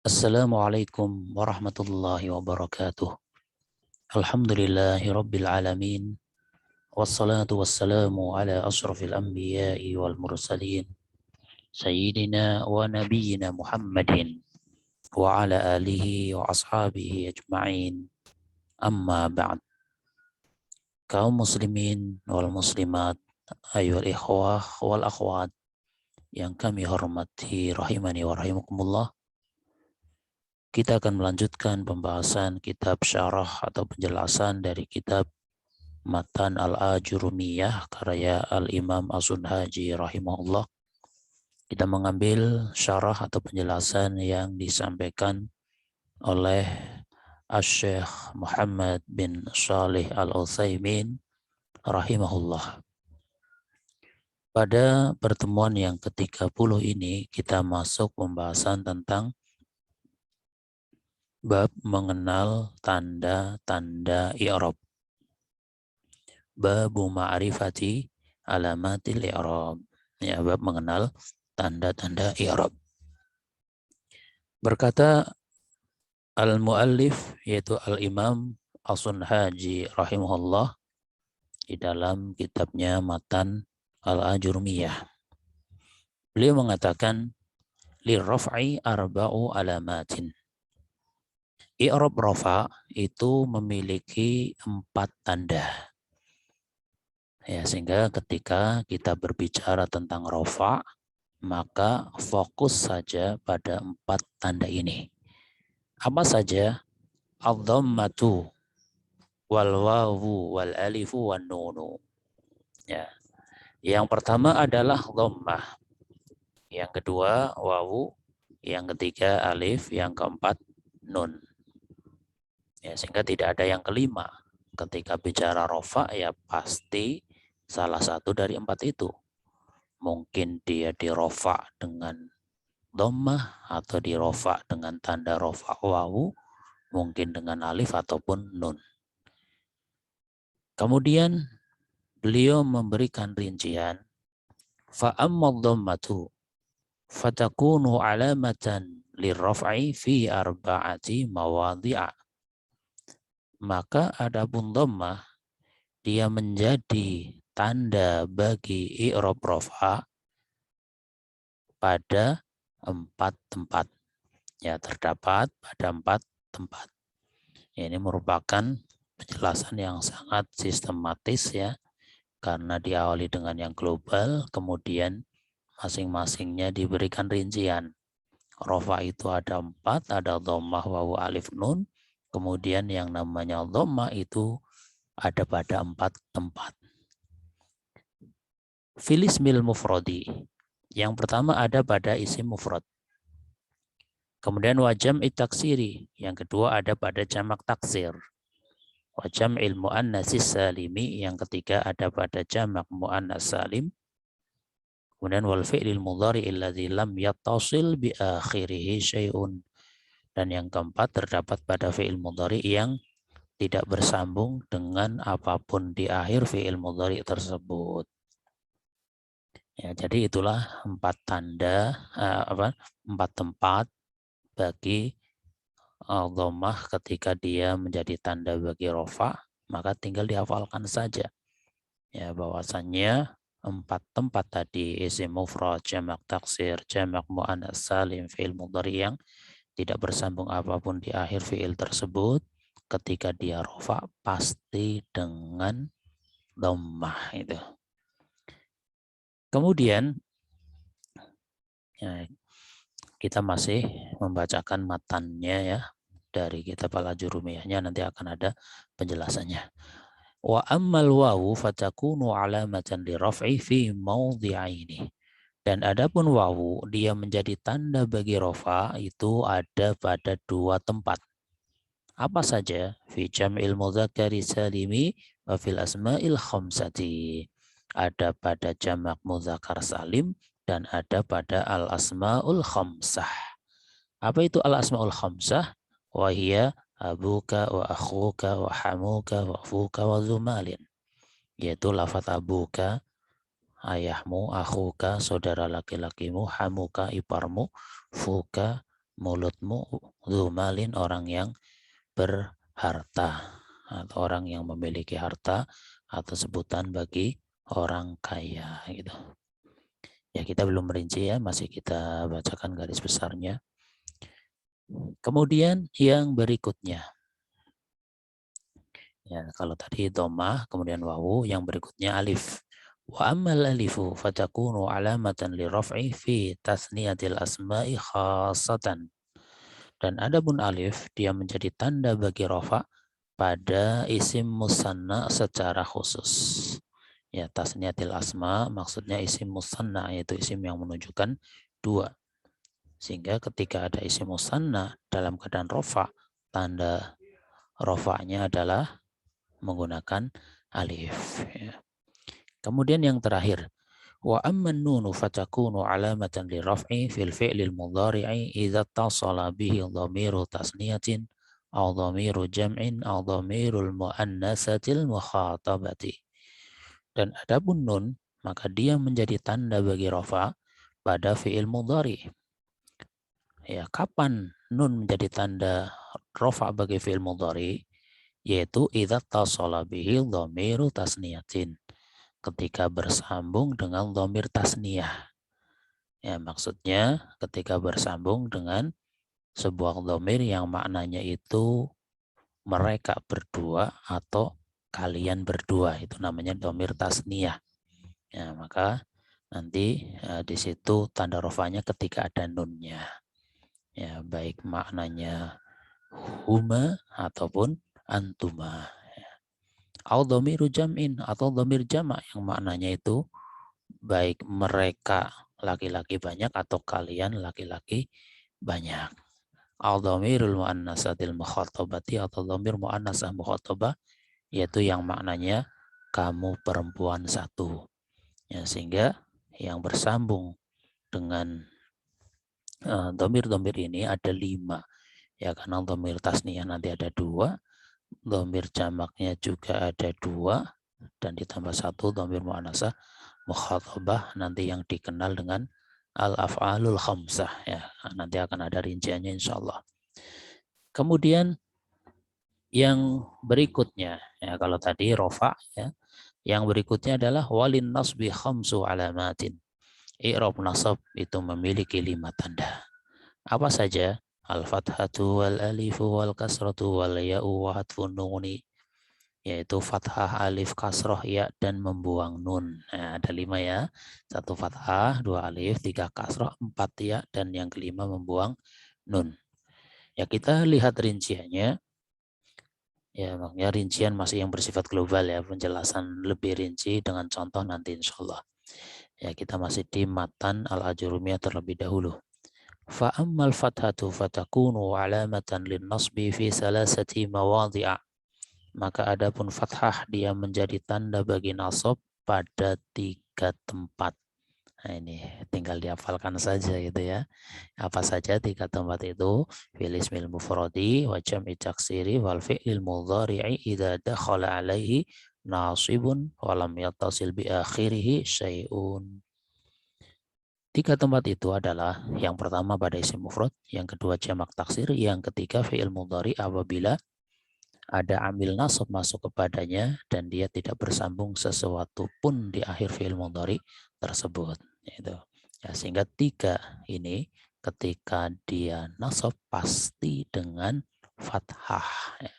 Assalamualaikum warahmatullahi wabarakatuh. Alhamdulillahi rabbil alamin. Wassalatu wassalamu ala ashrafil anbiya'i wal mursalin. Sayyidina wa nabiyyina Muhammadin wa ala alihi wa ashabihi ajma'in. Amma ba'd. Kaum muslimin wal muslimat, ayyuhal ikhwah wal akhwat yang kami hormati rahimani wa rahimakumullah. Kita akan melanjutkan pembahasan kitab syarah atau penjelasan dari kitab Matan Al-Ajurumiyah karya Al-Imam As-Sunhaji rahimahullah. Kita mengambil syarah atau penjelasan yang disampaikan oleh Asy-Syaikh Muhammad bin Shalih Al-Utsaimin rahimahullah. Pada pertemuan yang ke-30 ini kita masuk pembahasan tentang bab mengenal tanda-tanda i'rab. Babu ma'rifati alamatil i'rab. Ya, bab mengenal tanda-tanda i'rab. Berkata al-muallif yaitu al-Imam As-Sunhaji rahimahullah di dalam kitabnya Matan Al-Ajurumiyah. Beliau mengatakan lirraf'i arba'u alamatin. I'rab rafa itu memiliki 4 tanda. Ya, sehingga ketika kita berbicara tentang rafa, maka fokus saja pada 4 tanda ini. Apa saja? Ad-dhammatu wal wawu wal alifu wan nunu. Ya. Yang pertama adalah dhammah. Yang kedua wawu, yang ketiga alif, yang keempat nun. Ya, sehingga tidak ada yang kelima. Ketika bicara rofa ya pasti salah satu dari 4 itu. Mungkin dia dirofa dengan dhammah atau dirofa dengan tanda rofa wawu, mungkin dengan alif ataupun nun. Kemudian beliau memberikan rincian fa amma dhammatu fatakunu alamatan lirraf'i fi arba'ati mawadhi'a. Maka adapun dhammah dia menjadi tanda bagi i'rab rafa pada 4 tempat. Ya, terdapat pada 4 tempat. Ini merupakan penjelasan yang sangat sistematis ya, karena diawali dengan yang global, kemudian masing-masingnya diberikan rincian. Rafa itu ada 4, ada dhammah, wawu, alif, nun. Kemudian yang namanya dhammah itu ada pada 4 tempat. Fil ismil mufradi. Yang pertama ada pada isim mufrad. Kemudian wa jam'i taksiri. Yang kedua ada pada jamak taksir. Wa jam'il muannatsis salimi. Yang ketiga ada pada jamak muannats salim. Kemudian wal fi'lil mudhari alladzi lam yattasil bi akhirih syai'un. Dan yang keempat terdapat pada fi'il mudhari yang tidak bersambung dengan apapun di akhir fi'il mudhari tersebut. Ya, jadi itulah 4 tanda 4 tempat bagi dhammah ketika dia menjadi tanda bagi rafa, maka tinggal dihafalkan saja. Ya, bahwasannya 4 tempat tadi isim mufrad, jamak taksir, jamak muannats salim, fi'il mudhari yang tidak bersambung apapun di akhir fi'il tersebut, ketika dia rafa pasti dengan dhammah itu. Kemudian ya, kita masih membacakan matannya ya dari kitab Al-Ajurumiyahnya, nanti akan ada penjelasannya. Wa ammal wawu fatakunu alamatan liraf'i fi mawdhi'aini. Dan adapun wawu dia menjadi tanda bagi rafa itu ada pada 2 tempat. Apa saja? Fi jam'il mudzakkari salimi wa fil asma'il khamsati. Ada pada jamak mudzakkar salim dan ada pada al-asma'ul khamsah. Apa itu al-asma'ul khamsah? Wa hiya abuka wa akhuka wa hamuka wa fuka wa zumalin. Yaitu lafaz abuka, ayahmu, akhuka, saudara laki-lakimu, hamuka, iparmu, fuka, mulutmu, zumalin, orang yang berharta atau orang yang memiliki harta atau sebutan bagi orang kaya gitu. Ya, kita belum merinci ya, masih kita bacakan garis besarnya. Kemudian yang berikutnya. Ya, kalau tadi dhammah, kemudian wawu, yang berikutnya alif. Wa ammal alifu fatakunu alamatan li raf'i fi tasniyatil asma'i khassatan. Dan adapun alif, dia menjadi tanda bagi rafa pada isim musanna secara khusus. Ya, tasniyatil asma maksudnya isim musanna, yaitu isim yang menunjukkan dua. Sehingga ketika ada isim musanna dalam keadaan rafa, tanda rafa'nya adalah menggunakan alif. Ya. Kemudian yang terakhir, wa amman nunu fatakunu alamatan li raf'i fil fi'lil mudhari'i idza tasala bihi dhamiru tasniyatin aw dhamiru jam'in aw dhamirul muannatsatil mukhatabati. Dan adapun nun, maka dia menjadi tanda bagi rafa pada fi'il mudhari. Ya, kapan nun menjadi tanda rafa bagi fi'il mudhari? Yaitu idza tasala bihi dhamiru tasniyatin, ketika bersambung dengan dhamir tasniyah. Ya, maksudnya ketika bersambung dengan sebuah dhamir yang maknanya itu mereka berdua atau kalian berdua, itu namanya dhamir tasniyah. Ya, maka nanti di situ tanda rofanya ketika ada nunnya. Ya, baik maknanya huma ataupun antuma. Au dhamiru jam'in, atau dhamir jamak yang maknanya itu baik mereka laki-laki banyak atau kalian laki-laki banyak. Au dhamirul muannatsatil mukhatabati, atau dhamir muannatsah mukhatabah, yaitu yang maknanya kamu perempuan satu. Ya, sehingga yang bersambung dengan dhamir-dhamir ini ada 5. Ya, karena dhamir tasniyah nanti ada 2, dhamir jamaknya juga ada 2, dan ditambah 1 dhamir muannasah mukhatabah nanti yang dikenal dengan al-af'alul khamsah. Ya, nanti akan ada rinciannya insyaallah. Kemudian yang berikutnya, ya kalau tadi rofa, ya, yang berikutnya adalah walin nasbi khamsu alamatin. I'rab nasab itu memiliki 5 tanda. Apa saja? Al-fathatu wal alifu wal kasratu wal ya'u wa hatfun nuni, yaitu fathah, alif, kasroh, ya, dan membuang nun. Nah, ada 5 ya. 1 fathah, 2 alif, 3 kasroh, 4 ya, dan yang kelima membuang nun. Ya, kita lihat rinciannya. Ya, makanya rincian masih yang bersifat global ya, penjelasan lebih rinci dengan contoh nanti insya Allah. Ya, kita masih di matan al-ajurumiyah terlebih dahulu. Fa'ammal fathatu fatakunu alamatan lin nasbi fi salasati mawadhi'a. Maka adapun fathah dia menjadi tanda bagi nasab pada 3 tempat. Nah, ini tinggal dihafalkan saja gitu ya. Apa saja 3 tempat itu? Fil ismil mufradi wa jam'i taksiri wal fi'lil mudhari'i idza dakhala alaihi nasibun wa lam yattasil bi akhirih syai'un. 3 tempat itu adalah yang pertama pada isim mufrad, yang kedua jamak taksir, yang ketiga fi'il mudhari apabila ada amil nasab masuk kepadanya dan dia tidak bersambung sesuatu pun di akhir fi'il mudhari tersebut. Itu. Ya, sehingga 3 ini ketika dia nasab pasti dengan fathah. Ya.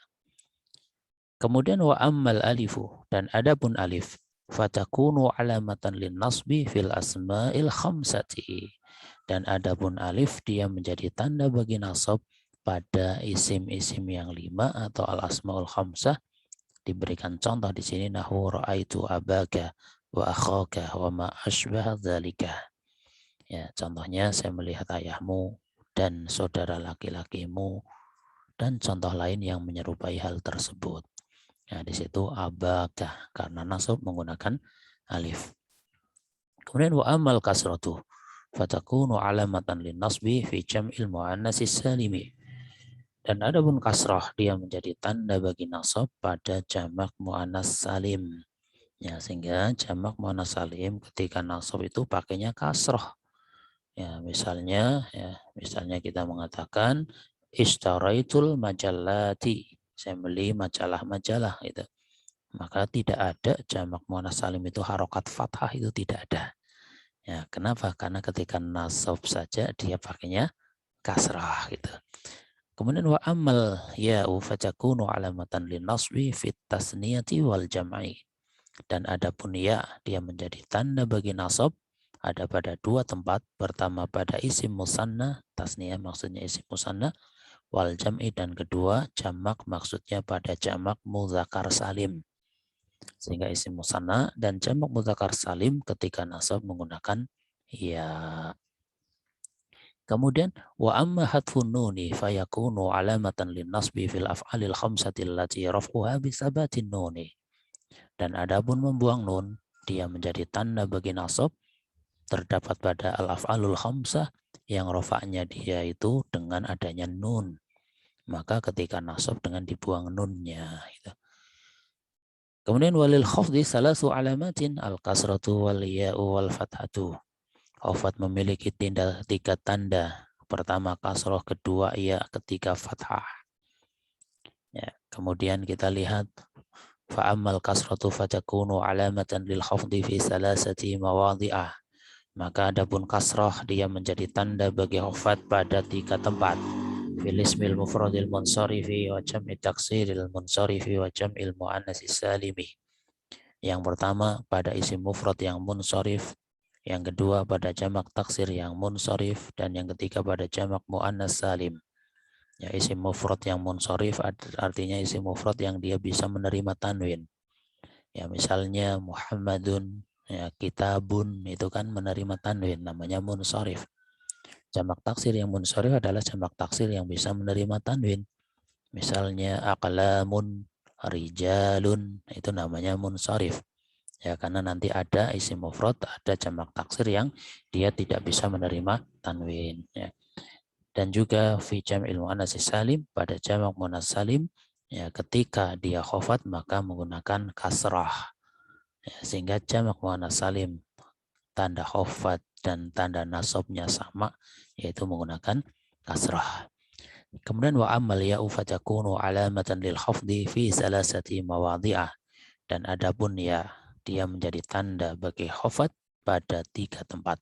Kemudian wa ammal alifu, dan adapun alif, fatakunu alamatan lin nasbi fil asma'il khamsati. Dan adapun alif dia menjadi tanda bagi nasab pada isim-isim yang 5 atau al-asmaul khamsah. Diberikan contoh di sini, nahu ra'aitu abaka wa akhaka wa ma asbah dzalika. Ya, contohnya saya melihat ayahmu dan saudara laki-lakimu, dan contoh lain yang menyerupai hal tersebut. Ya, di situ abaka karena nasab menggunakan alif. Kemudian wa amal kasratu fatakunu alamatan lin nasbi fi jam'il muannatsis salimi. Dan adapun kasrah dia menjadi tanda bagi nasab pada jamak muannas salim. Ya, sehingga jamak muannats salim ketika nasab itu pakainya kasroh. Ya, misalnya kita mengatakan ishtaraitul majallati. Saya beli majalah-majalah itu. Maka tidak ada jamak muannats salim itu harokat fathah, itu tidak ada. Ya, kenapa? Karena ketika nasab saja dia pakainya kasrah gitu. Kemudian wa amal ya'u fatakunu alamatan lin nasbi fit tasniyati wal jam'i. Dan adapun ya, dia menjadi tanda bagi nasab ada pada dua tempat. Pertama pada isim musanna, tasniyah maksudnya isim musanna, wal jam'i, dan kedua jamak maksudnya pada jamak mudzakkar salim. Sehingga isim musanna dan jamak mudzakkar salim ketika nasab menggunakan ya. Kemudian wa amma hadfun nuni fayakunu alamatan lin nasbi fil af'alil khamsati allati raf'uha bi sabatin nuni. Dan adapun membuang nun, dia menjadi tanda bagi nasab terdapat pada al-af'alul khamsah yang rafa'nya dia itu dengan adanya nun. Maka ketika nasab dengan dibuang nunnya gitu. Kemudian walil khafdi salasu alamatin al-kasratu wal ya'u wal fathatu. Khafat memiliki tiga tanda. Pertama kasroh, kedua ya, ketiga fathah. Ya, kemudian kita lihat fa'amal kasratu fatakunu alamatan lil khafdi fi salasati mawadhi'ah. Maka adapun kasroh dia menjadi tanda bagi khafat pada tiga tempat. Fil ismil mufradil munsarifi wa jam'i taksiril munsarifi wa jam'il muannatsis salimi. Yang pertama pada isim mufrad yang munsharif, yang kedua pada jamak taksir yang munsharif, dan yang ketiga pada jamak muannats salim. Ya, isim mufrad yang munsharif artinya isim mufrad yang dia bisa menerima tanwin. Ya, misalnya Muhammadun, ya, kitabun, itu kan menerima tanwin, namanya munsharif. Jamak taksir yang munsharif adalah jamak taksir yang bisa menerima tanwin. Misalnya aqlamun, rijalun, itu namanya munsharif. Ya, karena nanti ada isim mufrad, ada jamak taksir yang dia tidak bisa menerima tanwin. Ya. Dan juga fi jam'il muannats salim, pada jamak muannats salim, ya, ketika dia khafat maka menggunakan kasrah. Ya, sehingga jamak muannats salim tanda khafat dan tanda nasabnya sama, yaitu menggunakan kasrah. Kemudian wa amal ya'u fatakunu alamatan lil khafdi fi salasati mawadhi'ah. Dan adapun ya, dia menjadi tanda bagi khafat pada tiga tempat.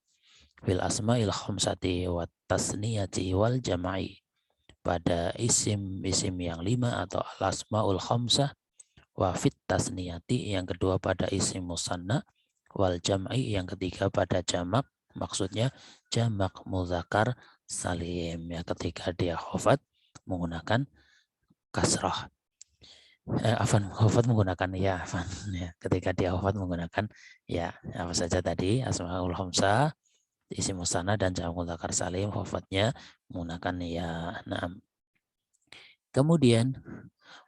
Fil asma'il khamsati wa tasniyati wal jama'i. Pada isim-isim yang 5 atau al asma'ul khamsah, wa fit tasniyati yang kedua pada isim musanna, wal jam'i yang ketiga pada jamak, maksudnya jamak mudzakkar salim, ya, ketika dia khafat menggunakan kasrah. Khafat menggunakan ya, ya, ketika dia khafat menggunakan ya, apa saja tadi asmaul khamsah, isim musanna dan jamak mudzakkar salim, khafatnya menggunakan ya. Nah, kemudian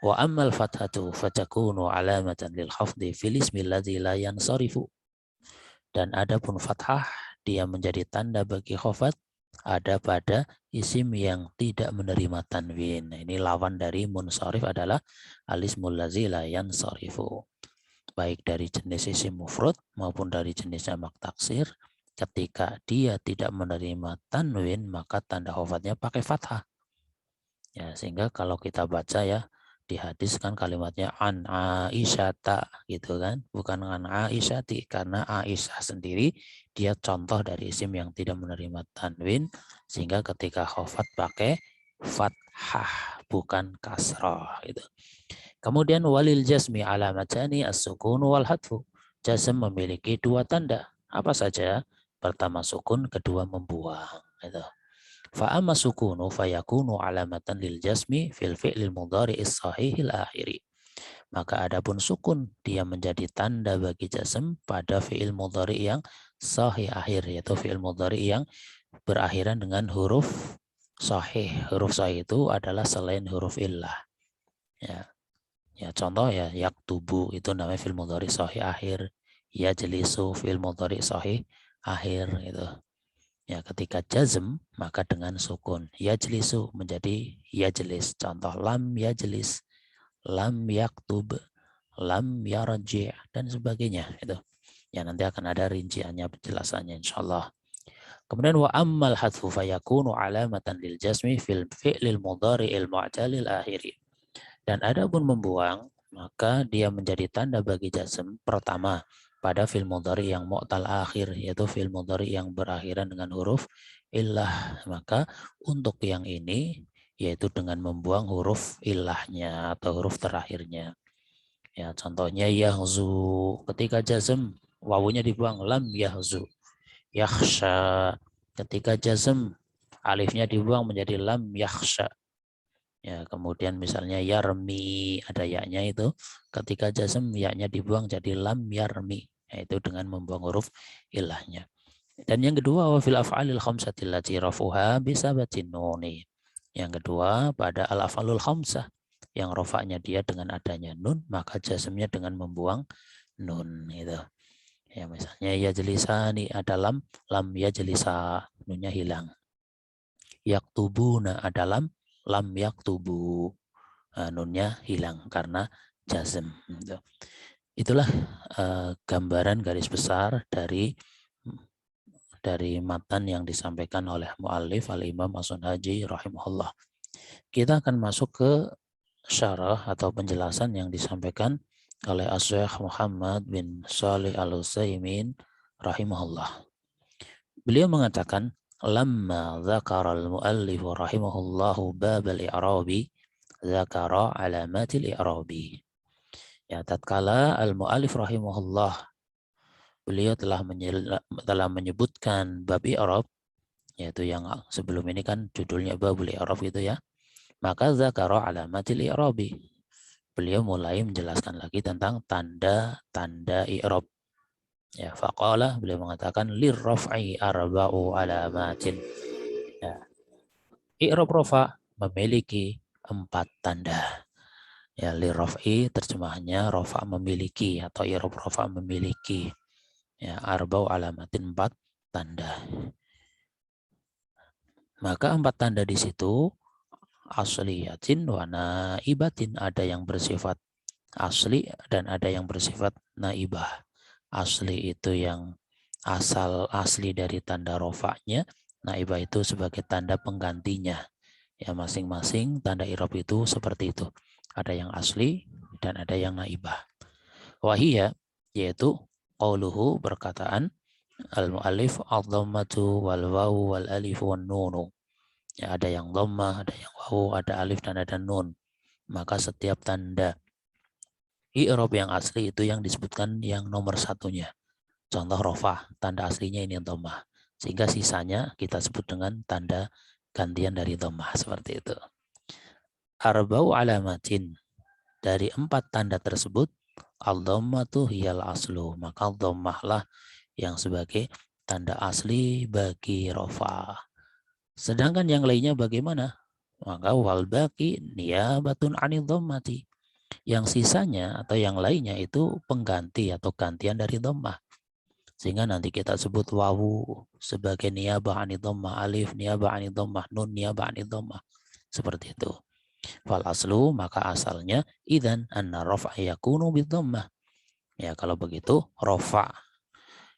wa ammal fathatu fatakunu alamatan lil khafdi fil ismi alladzi la yansarifu. Dan adapun fathah dia menjadi tanda bagi khafat ada pada isim yang tidak menerima tanwin. Nah, ini lawan dari munsharif adalah al-ismul ladzi la yansarifu. Baik dari jenis isim mufrad maupun dari jenis jamak taksir, ketika dia tidak menerima tanwin maka tanda khafatnya pakai fathah. Ya, sehingga kalau kita baca ya di hadis kan kalimatnya an Aisyata gitu kan, bukan an Aisyati, karena Aisyah sendiri dia contoh dari isim yang tidak menerima tanwin, sehingga ketika khafat pakai fathah bukan kasrah gitu. Kemudian walil jasmi alamatani as-sukun wal hadfu. Jazm memiliki dua tanda. Apa saja? Pertama sukun, kedua membuang gitu. Fa'amma sukunu fayakunu alamatan lil jasmi fil fi'lil mudhari'is sahihil akhiri. Maka adapun sukun dia menjadi tanda bagi jasm pada fi'il mudhari yang sahih akhir, yaitu fi'il mudhari yang berakhiran dengan huruf sahih. Huruf sahih itu adalah selain huruf illah. Ya. Ya, contoh ya yaktubu itu namanya fi'il mudhari sahih akhir. Yajlisu fi'il mudhari sahih akhir itu. Ya, ketika jazm maka dengan sukun. Yajlisu menjadi yajlis. Contoh lam yajlis, lam yaktub, lam yarji' dan sebagainya. Itu ya, nanti akan ada rinciannya, penjelasannya insyaallah. Kemudian wa ammal hadfu fayakunu alamatan lil jasmi fil fi'lil mudhari'il mu'talil akhiri. Dan adapun membuang, maka dia menjadi tanda bagi jazm pertama pada fi'il mudhari yang mu'tal akhir, yaitu fi'il mudhari yang berakhiran dengan huruf illah. Maka untuk yang ini yaitu dengan membuang huruf illahnya atau huruf terakhirnya. Ya, contohnya yahzu, ketika jazm wawunya dibuang, lam yahzu. Yakhsha, ketika jazm alifnya dibuang menjadi lam yakhsha. Ya, kemudian misalnya yarmi, ada yaknya itu, ketika jazm yaknya dibuang jadi lam yarmi, yaitu dengan membuang huruf ilahnya. Dan yang kedua, wa fil af'alil khamsatil lati rafuha bisabatin nuni. Yang kedua, pada al-af'alul khamsah yang rofaknya dia dengan adanya nun, maka jazmnya dengan membuang nun itu. Ya, misalnya ya jelisani ada lam ya jelisa, nunnya hilang. Yaktubuna ada lam yaktubu, nunnya hilang karena jazm. Itulah gambaran garis besar dari matan yang disampaikan oleh muallif al-Imam As-Sunhaji rahimahullah. Kita akan masuk ke syarah atau penjelasan yang disampaikan oleh Asy-Syaikh Muhammad bin Shalih Al-Utsaimin rahimahullah. Beliau mengatakan, lamma dzakara al-muallif rahimahullahu bab al-i'rabi dzakara alamatil i'rabi. Ya, tatkala al-muallif rahimahullah beliau telah menyebutkan bab i'rab, yaitu yang sebelum ini kan judulnya babul i'rab gitu ya. Maka dzakara alamatil i'rabi. Beliau mulai menjelaskan lagi tentang tanda-tanda i'rab. Ya, faqala, beliau mengatakan lirraf'i arba'u alamatin. Ya, i'rab rafa memiliki 4 tanda. Ya, lirraf'i terjemahannya rafa memiliki atau i'rab rafa memiliki. Ya, arba'u alamatin 4 tanda. Maka 4 tanda di situ asliyatin wa naibatin, ada yang bersifat asli dan ada yang bersifat naibah. Asli itu yang asli dari tanda rofaknya, naibah itu sebagai tanda penggantinya. Ya, masing-masing tanda i'rab itu seperti itu. Ada yang asli dan ada yang naibah. Wahiyya, yaitu qauluhu, berkataan al-mu'allif ad-dhammatu wal wawu wal alif wan nunu. Ya, ada yang dhammah, ada yang wawu, ada alif dan ada nun. Maka setiap tanda i'rab yang asli itu yang disebutkan yang nomor satunya. Contoh rofa, tanda aslinya ini dhammah. Sehingga sisanya kita sebut dengan tanda gantian dari dhammah, seperti itu. Arba'u alamatin, dari 4 tanda tersebut, al-dhammatu hiyal aslu, maka dhammahlah yang sebagai tanda asli bagi rofa. Sedangkan yang lainnya bagaimana? Maka wal baqi niyabatun 'anil dhammati. Yang sisanya atau yang lainnya itu pengganti atau gantian dari dhammah. Sehingga nanti kita sebut wawu sebagai niyabah 'anil dhammah, alif niyabah 'anil dhammah, nun niyabah 'anil dhammah. Seperti itu. Fal aslu, maka asalnya idzan anna raf'a yakunu bid dhammah. Ya, kalau begitu rafa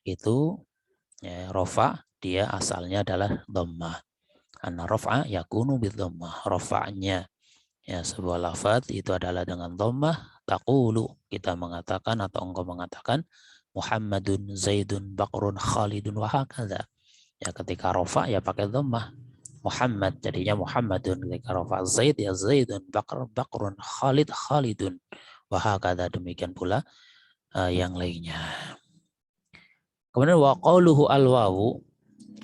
itu ya, rafa dia asalnya adalah dhammah. Anna raf'a yakunu bid dhammah. Rafa'nya ya sebuah lafaz itu adalah dengan dhammah. Taqulu, kita mengatakan atau engkau mengatakan Muhammadun, Zaidun, Bakrun, Khalidun, wa hakadha. Ya, ketika rafa ya pakai dhammah. Muhammad jadinya Muhammadun, ketika rafa Zaid ya Zaidun, Bakrun, Khalid, Khalidun, wa hakadha, demikian pula yang lainnya. Kemudian wa qauluhu al-wawu,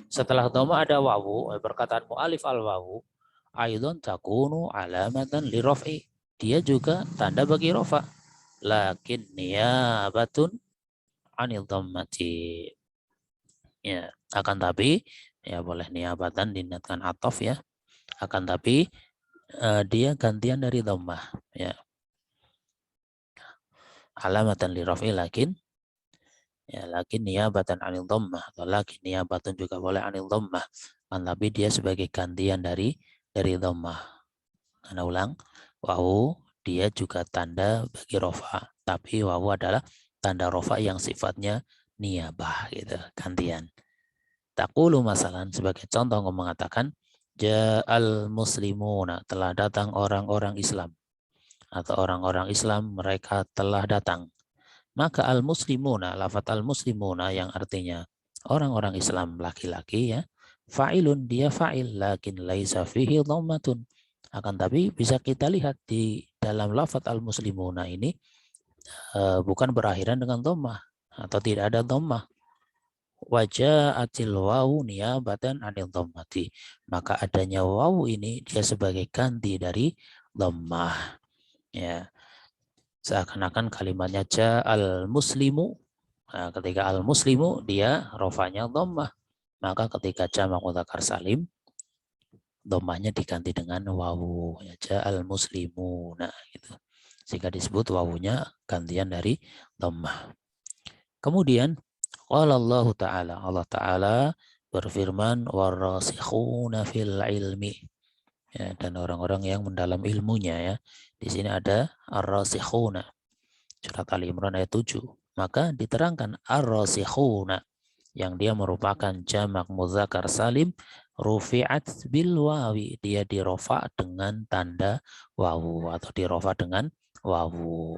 setelah dhammah ada wawu, perkataan mu'alif al-wawu aidon takunu alamatan li raf'i, dia juga tanda bagi rafa. Lakin niyabatun 'anil dhammati. Ya, akan tapi ya boleh niyabatan diniatkan atof ya. Akan tapi dia gantian dari dhammah ya. Alamatan li raf'i lakin ya, lakin niyabatan 'anil dhammah, atau lakin niyabatun juga boleh 'anil dhammah. Akan tapi dia sebagai gantian dari dhammah. Karena ulang, wawu dia juga tanda bagi rafa. Tapi wawu adalah tanda rofa yang sifatnya niyabah gitu, gantian. Taqulu masalan, sebagai contoh engkau mengatakan ja'al muslimuna, telah datang orang-orang Islam, atau orang-orang Islam mereka telah datang. Maka al-muslimuna, lafadz al-muslimuna yang artinya orang-orang Islam laki-laki ya, fa'ilun, dia fa'il, lakin laisa fihi dhammatun. Akan tapi bisa kita lihat di dalam lafadz al-muslimuna ini bukan berakhiran dengan dhammah atau tidak ada dhammah. Waja'atil wawu niyabatan anil dhammati. Maka adanya wawu ini dia sebagai ganti dari dhammah. Ya. Seakan-akan kalimatnya ja'al muslimu. Nah, ketika al muslimu dia rofanya dhammah. Maka ketika jamak mudzakkar salim dhammahnya diganti dengan wawu. Ya, ja'al muslimu. Nah, gitu. Sehingga disebut wawunya gantian dari dhammah. Kemudian qala Allah Ta'ala, Allah Ta'ala berfirman warasikhuna fil ilmi, ya, dan orang-orang yang mendalam ilmunya ya. Di sini ada ar-rasikhuna. Surat Ali Imran ayat 7. Maka diterangkan ar-rasikhuna yang dia merupakan jamak mudzakkar salim rufi'at bil wawi, dia dirofa dengan tanda wawu atau dirofa dengan wawu,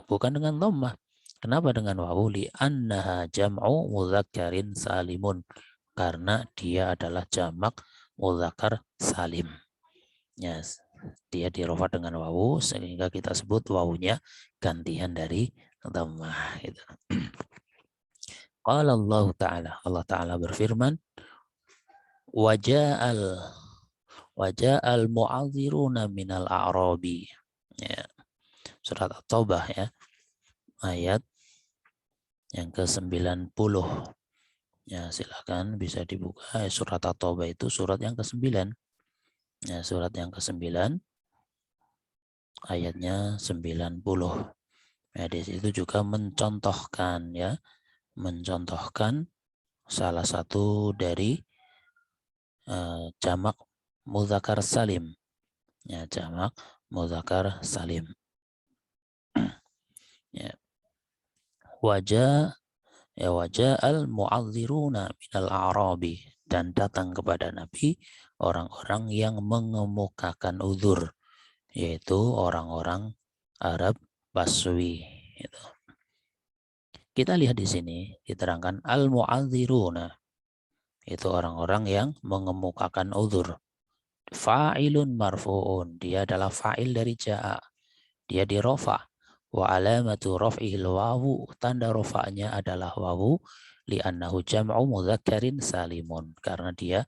bukan dengan dhammah. Kenapa dengan wawu? Li annaha jam'u mudzakkarin salimun, karena dia adalah jamak mudzakkar salim. Yes. Dia dirofa dengan wawu sehingga kita sebut wawunya gantian dari dhammah gitu. Qala Allah Ta'ala, Allah Ta'ala berfirman waja'al mu'adziruna minal a'rabi, ya. Surat At-Taubah ya, ayat yang ke-90. Ya, silakan bisa dibuka. Surat At-Taubah itu surat yang ke-9. Ya, surat yang ke-9 ayatnya 90. Ya, di situ juga mencontohkan ya, mencontohkan salah satu dari jamak mudzakkar salim. Ya, jamak mudzakkar salim. Ya. Wajah al-mu'adziruna minal a'rabi, dan datang kepada Nabi orang-orang yang mengemukakan uzur, yaitu orang-orang Arab Baswi. Gitu. Kita lihat di sini diterangkan al-mu'adziruna, itu orang-orang yang mengemukakan uzur. Fa'ilun marfu'un, dia adalah fa'il dari ja'a, dia dirofa. Wa alamatu raf'ihil wawu, tanda rofa'nya adalah wawu, li'annahu jam'u mudzakkarin salimun, karena dia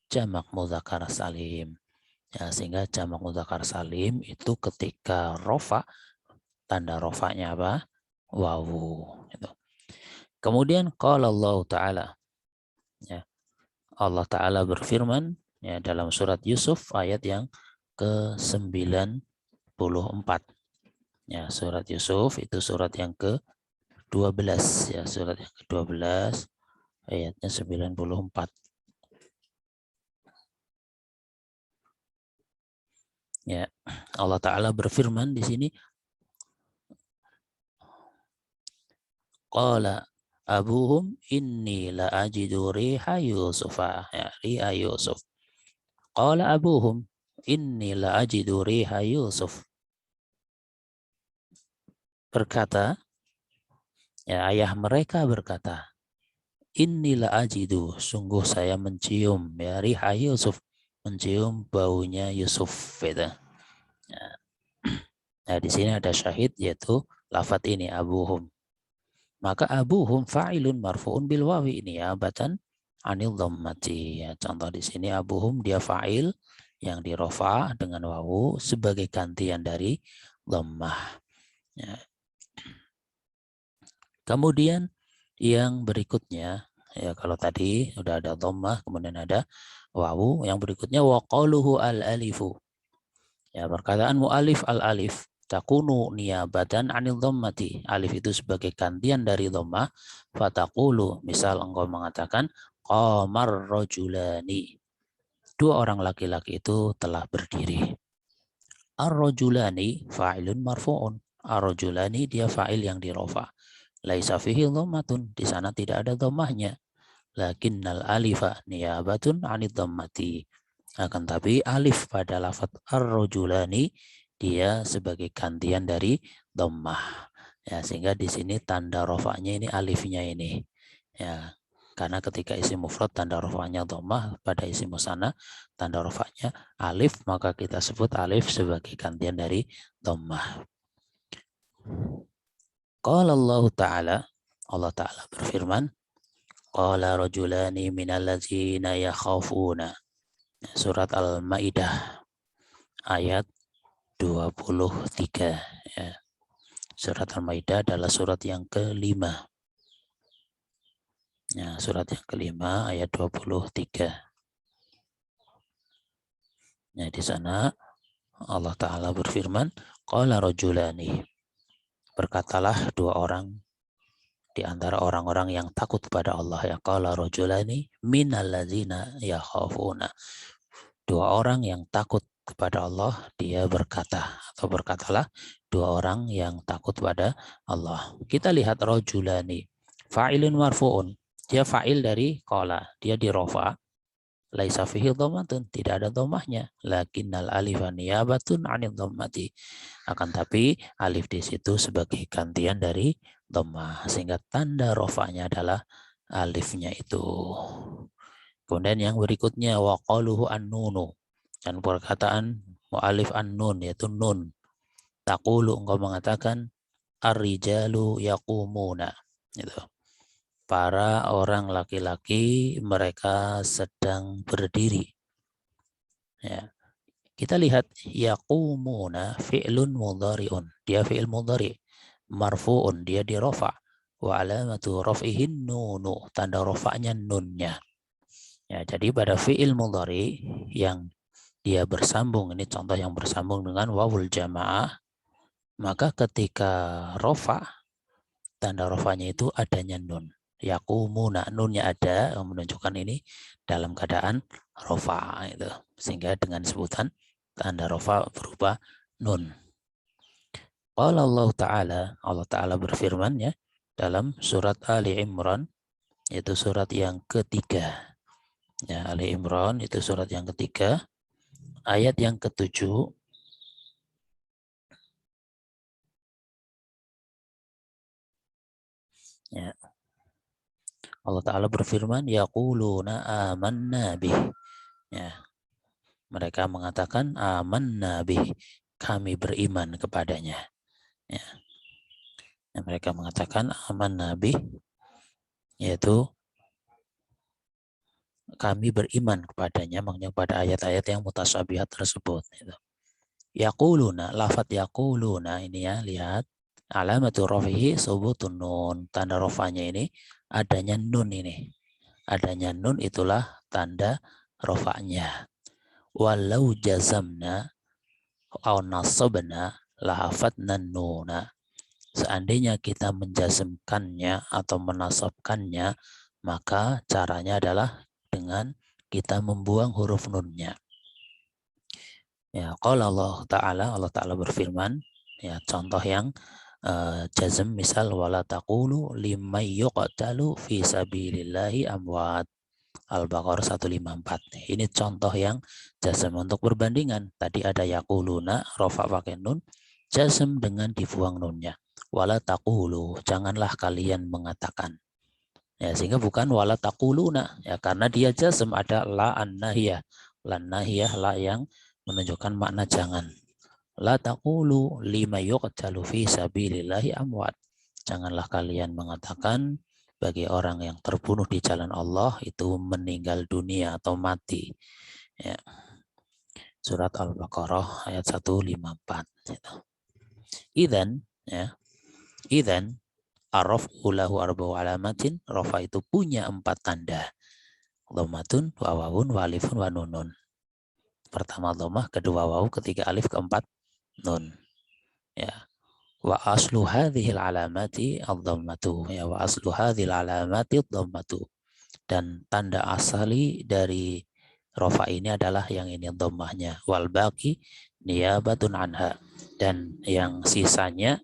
jamak mudzakkar salim. Ya, sehingga jamak mudzakkar salim itu ketika rofa, tanda rofa'nya apa? Wawu. Gitu. Kemudian qala Allah Ta'ala, ya, Allah Ta'ala berfirman ya, dalam surat Yusuf ayat yang ke-94. Ya, surat Yusuf itu surat yang ke-12 ya, surat yang ke-12 ayatnya 94. Ya, Allah Ta'ala berfirman di sini, qala abuhum inni la ajidu riha Yusufa, ya, riha Yusuf. Qala abuhum inni la ajidu riha Yusuf. Berkata, ya, ayah mereka berkata, inilah ajidu, sungguh saya mencium ya riha Yusuf, mencium baunya Yusuf. Gitu. Nah, di sini ada syahid yaitu lafadz ini abuhum. Maka abuhum fa'ilun marfu'un bil wawi, ini ya batan anil dhammati. Ya, contoh di sini abuhum dia fa'il yang dirofa dengan wawu sebagai gantian dari dhammah. Ya. Kemudian yang berikutnya, ya kalau tadi sudah ada dhammah, kemudian ada wawu, yang berikutnya waqaluhu al-alifu. Ya, perkataan mu'alif al-alif takunu niyabatan anil dhammati. Alif itu sebagai gantian dari dhammah. Fataqulu, misal engkau mengatakan qamar rajulani. Dua orang laki-laki itu telah berdiri. Ar-rajulani fa'ilun marfu'un. Ar-rajulani dia fa'il yang dirofa. Laisa fihi dhammatun, di sana tidak ada dhammahnya. Lakinnal alifa niyabatun 'anid dhammati. Akan tapi alif pada lafaz ar-rajulani dia sebagai gantian dari dhammah. Ya, sehingga di sini tanda rofanya ini alifnya ini. Ya, karena ketika isim mufrad tanda rofanya dhammah, pada isim musanna tanda rofanya alif, maka kita sebut alif sebagai gantian dari dhammah. Qala Allah Ta'ala, Allah Ta'ala berfirman, qala rajulani minal ladzina yakhafuna. Surat Al-Maidah ayat 23. Ya. Surat Al-Maidah adalah surat yang kelima. Ya, surat yang kelima ayat 23. Ya, di sana Allah Ta'ala berfirman, qala rajulani. Berkatalah dua orang di antara orang-orang yang takut kepada Allah. Ya, qala rajulani minal ladzina yakhafuna. Dua orang yang takut kepada Allah, dia berkata, atau berkatalah dua orang yang takut pada Allah. Kita lihat rajulani, fa'ilun marfu'un. Dia fa'il dari qala, dia dirofa. Laisa fihi dhammatun, tidak ada dhammahnya. Lakinnal alifa niyabatun 'anil dhammati. Akan tapi alif di situ sebagai gantian dari dhammah, sehingga tanda rofanya adalah alifnya itu. Kemudian yang berikutnya waqaluhu an-nunu, dan perkataan mu'alif an-nun yaitu nun. Taqulu, engkau mengatakan ar-rijalu yaqumuna. Gitu. Para orang laki-laki mereka sedang berdiri. Ya. Kita lihat yaqumuna fi'lun mudhari'un. Dia fi'il mudhari. Marfu'un, dia dirofa. Wa alamatu raf'ihin nunu. Tanda rofa'nya nunnya. Ya, jadi pada fi'il mudhari yang dia bersambung, ini contoh yang bersambung dengan wawul jamaah, maka ketika rofa, tanda rofanya itu adanya nun. Yaqumuna, nunnya ada, yang menunjukkan ini dalam keadaan rofa. Itu. Sehingga dengan sebutan tanda rofa berupa nun. Qala Allah Ta'ala berfirman ya, dalam surat Ali Imran, yaitu surat yang ketiga. Ya, Ali Imran itu surat yang ketiga, ayat yang ke-7. Ya. Allah Ta'ala berfirman, yaquluna amanna bih. Ya. Mereka mengatakan amanna bih, kami beriman kepadanya. Ya. Ya, mereka mengatakan amanna bih, yaitu kami beriman kepadanya, maksudnya pada ayat-ayat yang mutasyabihat tersebut. Gitu. Yaquluna, lafaz yaquluna ini ya, lihat. Alamatul rafihi subutun nun. Tanda rofanya ini adanya nun ini. Adanya nun itulah tanda rofanya. Walau jazamna au nasabna lahafatna nuna. Seandainya kita menjazmkannya atau menasabkannya, maka caranya adalah dengan kita membuang huruf nunnya. Ya, qala Allah Ta'ala berfirman, ya, contoh yang jazm misal wala taqulu liman yuqtalu fi sabilillahi amwat. Al-Baqarah 154. Ini contoh yang jazm untuk perbandingan. Tadi ada yaquluna rafa pakai nun, jazm dengan dibuang nunnya. Wala taqulu, janganlah kalian mengatakan. Ya, sehingga bukan wala taquluna, ya, karena dia jazm ada la an-nahiyah. La nahiyah, la yang menunjukkan makna jangan. La taqulu lima yuqtalu fi sabilillahi amwat. Janganlah kalian mengatakan bagi orang yang terbunuh di jalan Allah itu meninggal dunia atau mati. Ya. Surat Al-Baqarah ayat 154. Idzan, ya. Idzan arrafu lahu arba'u alamatin. Rafa itu punya 4 tanda. Dhammatun, wawawun, walifun, wa nunun. Pertama dhammah, kedua wawu, ketiga alif, keempat nun. Ya. Wa aslu hadhil alamati ad-dhammatu. Ya, wa aslu hadhil alamati ad-dhammatu. Dan tanda asali dari rofa ini adalah yang ini dhammahnya. Wal baqi niyabatun anha. Dan yang sisanya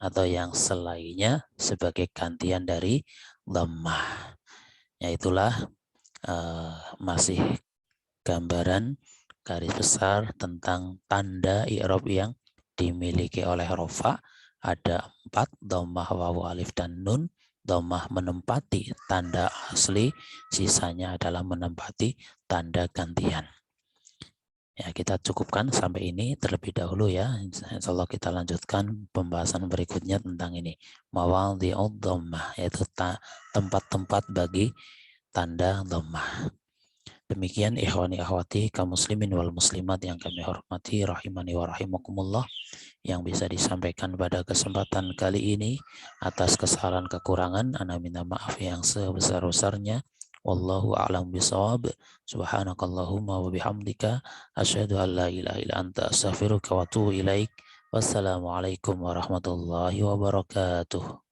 atau yang selainnya sebagai gantian dari dhammah. Yaitulah masih gambaran garis besar tentang tanda i'rab yang dimiliki oleh rofa. Ada 4, dhammah, wawu, alif, dan nun. Dhammah menempati tanda asli, sisanya adalah menempati tanda gantian. Ya, kita cukupkan sampai ini terlebih dahulu ya. Insya Allah kita lanjutkan pembahasan berikutnya tentang ini. Mawadhi'ud dhammah, yaitu tempat-tempat bagi tanda dhammah. Demikian ikhwani akhwati kaum muslimin wal muslimat yang kami hormati rahimani wa rahimakumullah, yang bisa disampaikan pada kesempatan kali ini. Atas kesalahan kekurangan ana minta maaf yang sebesar-besarnya. Wallahu a'lam bishawab. Subhanakallahumma wa bihamdika asyhadu an la ilaha illa anta astaghfiruka wa atubu ilaik. Wassalamualaikum warahmatullahi wabarakatuh.